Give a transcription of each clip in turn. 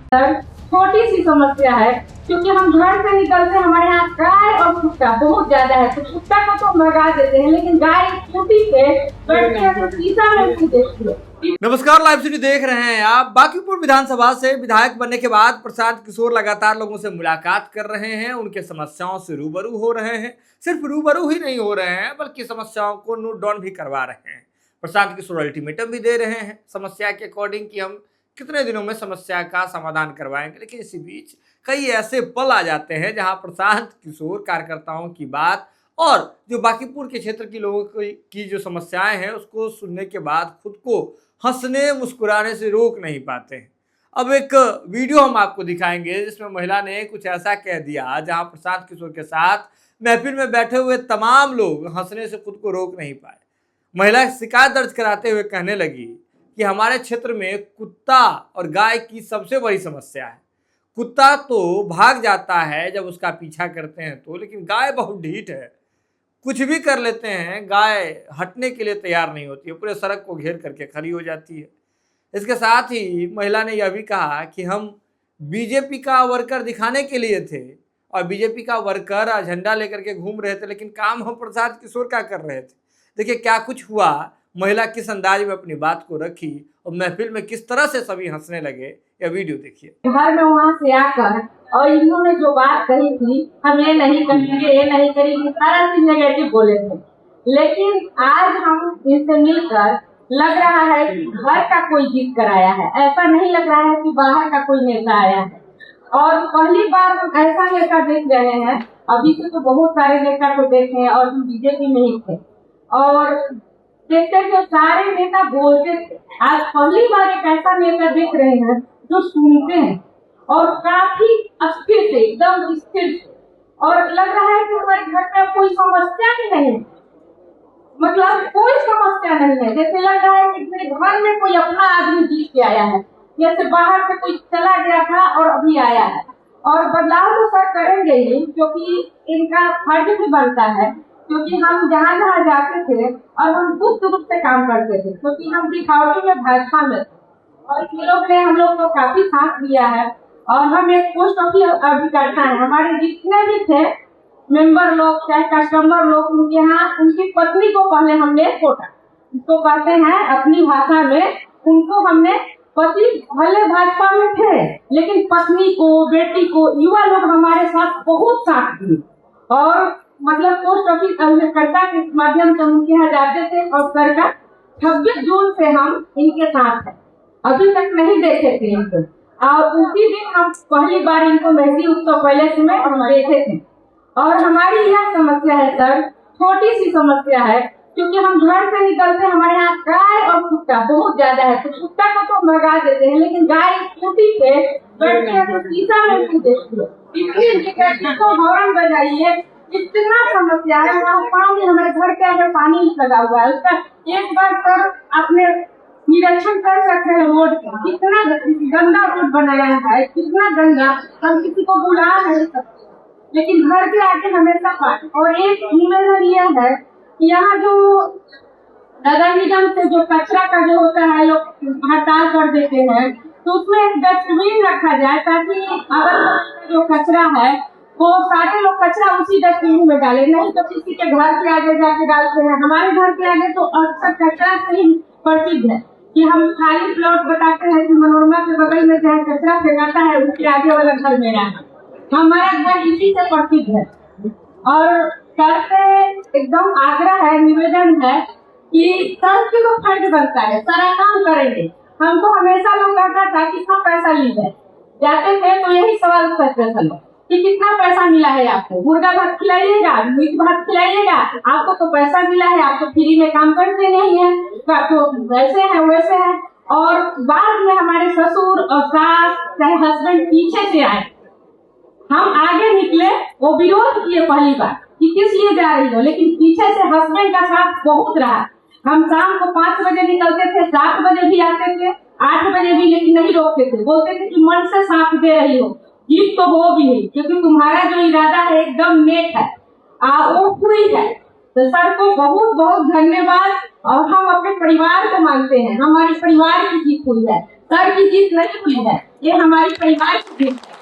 Sir छोटी सी समस्या है, क्योंकि हम घर से निकलते हमारे यहाँ गाय और कुत्ता बहुत ज्यादा है, तो कुत्ता को तो भगा देते हैं, लेकिन गाय स्कूटी पे बैठ के शीशा में भी देखती है। नमस्कार, लाइव सिटी देख रहे हैं आप। बांकीपुर विधानसभा से विधायक बनने के बाद प्रशांत किशोर लगातार लोगों से मुलाकात कर रहे हैं, उनके समस्याओं से रूबरू हो रहे हैं। सिर्फ रूबरू ही नहीं हो रहे हैं, बल्कि समस्याओं को नोट डाउन भी करवा रहे हैं। प्रशांत किशोर अल्टीमेटम भी दे रहे हैं समस्या के अकॉर्डिंग कि हम कितने दिनों में समस्या का समाधान करवाएंगे। लेकिन इसी बीच कई ऐसे पल आ जाते हैं जहां प्रशांत किशोर कार्यकर्ताओं की बात और जो बांकीपुर के क्षेत्र के लोगों की जो समस्याएं हैं उसको सुनने के बाद खुद को हंसने मुस्कुराने से रोक नहीं पाते हैं। अब एक वीडियो हम आपको दिखाएंगे जिसमें महिला ने कुछ ऐसा कह दिया जहां प्रशांत किशोर के साथ महफिल में बैठे हुए तमाम लोग हंसने से खुद को रोक नहीं पाए। महिला शिकायत दर्ज कराते हुए कहने लगी कि हमारे क्षेत्र में कुत्ता और गाय की सबसे बड़ी समस्या है। कुत्ता तो भाग जाता है जब उसका पीछा करते हैं तो, लेकिन गाय बहुत ढीठ है, कुछ भी कर लेते हैं, गाय हटने के लिए तैयार नहीं होती है, पूरे सड़क को घेर करके खड़ी हो जाती है। इसके साथ ही महिला ने यह भी कहा कि हम बीजेपी का वर्कर दिखाने के लिए थे और बीजेपी का वर्कर झंडा लेकर के घूम रहे थे, लेकिन काम हम प्रशांत किशोर का कर रहे थे। देखिए क्या कुछ हुआ, महिला किस अंदाज में अपनी बात को रखी और महफिल में किस तरह से सभी हंसने लगे। यह वीडियो देखिए। घर में वहाँ से आकर और इन्होंने जो बात कही थी, हम ये नहीं करेंगे, ये नहीं करेंगे, सारा चीज नेगेटिव बोले थे। लेकिन आज हम इनसे मिलकर लग रहा है कि घर का कोई जीत कर आया है, ऐसा नहीं लग रहा है कि बाहर का कोई नेता आया है। और पहली बार हम ऐसा नेता देख रहे हैं, अभी से तो बहुत सारे नेता को देखे हैं और हम बीजेपी में ही थे और देखते थे सारे नेता बोलते थे। आज पहली बार एक ऐसा नेता देख रहे हैं जो सुनते हैं और काफी स्थिर से, एकदम स्थिर से, और लग रहा है कि हमारे घर में कोई समस्या ही नहीं है, मतलब कोई समस्या नहीं है। जैसे लग रहा है कि मेरे घर में कोई अपना आदमी जीत के आया है, जैसे बाहर से कोई चला गया था और अभी आया है। और बदलाव तो सर करेंगे ही, क्योंकि इनका फर्ज भी बनता है, क्योंकि हम जहाँ जहाँ जाते थे और हम गुप्त रूप से काम करते थे, क्योंकि हम दिखावटी में भाजपा में थे और ये लोग ने हम लोग को काफी साथ दिया है। और हम एक पोस्ट ऑफिस अभी करता है, हमारे जितने भी थे मेंबर लोग चाहे कस्टमर लोग, उनके यहाँ उनकी पत्नी को पहले हमने कोटा, इसको कहते हैं अपनी भाषा में, उनको हमने पति भले भाजपा में थे लेकिन पत्नी को, बेटी को, युवा लोग हमारे साथ बहुत साथ दिए। और मतलब पोस्ट ऑफिस कार्यकर्ता के माध्यम से उनके यहाँ जाते थे और सर का 26 जून से हम इनके साथ हैं, अभी तक नहीं देखे थे इनको। और उसी दिन हम पहली बार इनको मेहंदी उत्सव पहले से में हम देखे थे। और हमारी यह समस्या है सर, छोटी सी समस्या है, क्योंकि हम घर से निकलते हमारे यहाँ गाय और कुत्ता बहुत ज्यादा है, तो कुत्ता को तो भगा देते हैं, लेकिन गाय स्कूटी पे बैठ के शीशा में भी देखती है, इसको हॉर्न बजाइए, इतना समस्या है। पानी, हमारे घर के आगे पानी लगा हुआ है, उसका एक बार सर आपने निरीक्षण कर सकते हैं रोड का, कितना गंदा रोड बनाया है, कितना गंदा, हम किसी को बुला नहीं सकते, लेकिन घर के आगे हमेशा पानी। और एक निवेदन यह है कि यहाँ जो नगर निगम से जो कचरा का जो होता है लोग हड़ताल कर देते हैं, तो उसमें एक डस्टबिन रखा जाए, ताकि अगर जो कचरा है वो सारे लोग कचरा उसी डस्टबिन में डाले, नहीं तो किसी के घर के आगे जाके डालते हैं। हमारे घर के आगे तो अक्सर कचरा से ही प्रसिद्ध है कि हम खाली प्लॉट बताते हैं कि मनोरमा के बगल में जहाँ कचरा फेंकाता है उसके आगे वाला घर मेरा है, हमारा घर इसी से प्रसिद्ध है। और सर से एकदम आग्रह है, निवेदन है कि सर की को फर्ज बनता है, सारा काम करेंगे। हमको हमेशा लोग कहता था कितना पैसा लीजिए, जाते थे तो यही सवाल करते थे लोग कि कितना पैसा मिला है आपको, मुर्गा भात खिलाइएगा, मीट भात खिलाइएगा, आपको तो पैसा मिला है, आप तो फ्री में काम करते नहीं है, तो वैसे है वैसे है। और बाद में हमारे ससुर और सास चाहे हस्बैंड पीछे से आए, हम आगे निकले, वो विरोध किए पहली बार कि किस लिए जा रही हो, लेकिन पीछे से हस्बैंड का साथ बहुत रहा। हम शाम को 5 बजे निकलते थे, 7 बजे भी आते थे, 8 बजे भी, लेकिन नहीं रोकते थे, बोलते थे कि मन से साथ दे रही हो, जीत तो हो भी नहीं, क्योंकि तुम्हारा जो इरादा है एकदम नेक है, वो पूरी है। तो सर को बहुत बहुत धन्यवाद। और हम अपने परिवार को मानते हैं, हमारे परिवार की जीत हुई है। सर की जीत नहीं हुई है, ये हमारी परिवार की जीत है।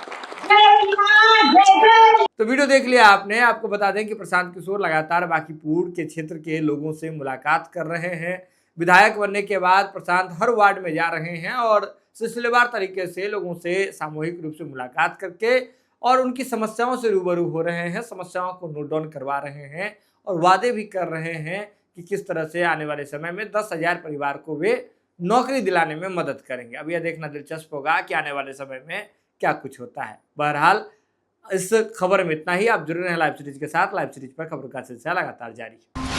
जय मां, जय जय। तो वीडियो देख लिया आपने। आपको बता दें कि प्रशांत किशोर लगातार बांकीपुर के क्षेत्र के लोगों से मुलाकात कर रहे हैं। विधायक बनने के बाद प्रशांत हर वार्ड में जा रहे हैं और सिलसिलेवार तरीके से लोगों से सामूहिक रूप से मुलाकात करके और उनकी समस्याओं से रूबरू हो रहे हैं, समस्याओं को नोट डाउन करवा रहे हैं और वादे भी कर रहे हैं कि किस तरह से आने वाले समय में 10,000 परिवार को वे नौकरी दिलाने में मदद करेंगे। अब यह देखना दिलचस्प होगा कि आने वाले समय में क्या कुछ होता है। बहरहाल इस खबर में इतना ही। आप जुड़े रहें लाइव सीरीज के साथ। लाइव सीरीज पर खबरों का सिलसिला लगातार जारी है।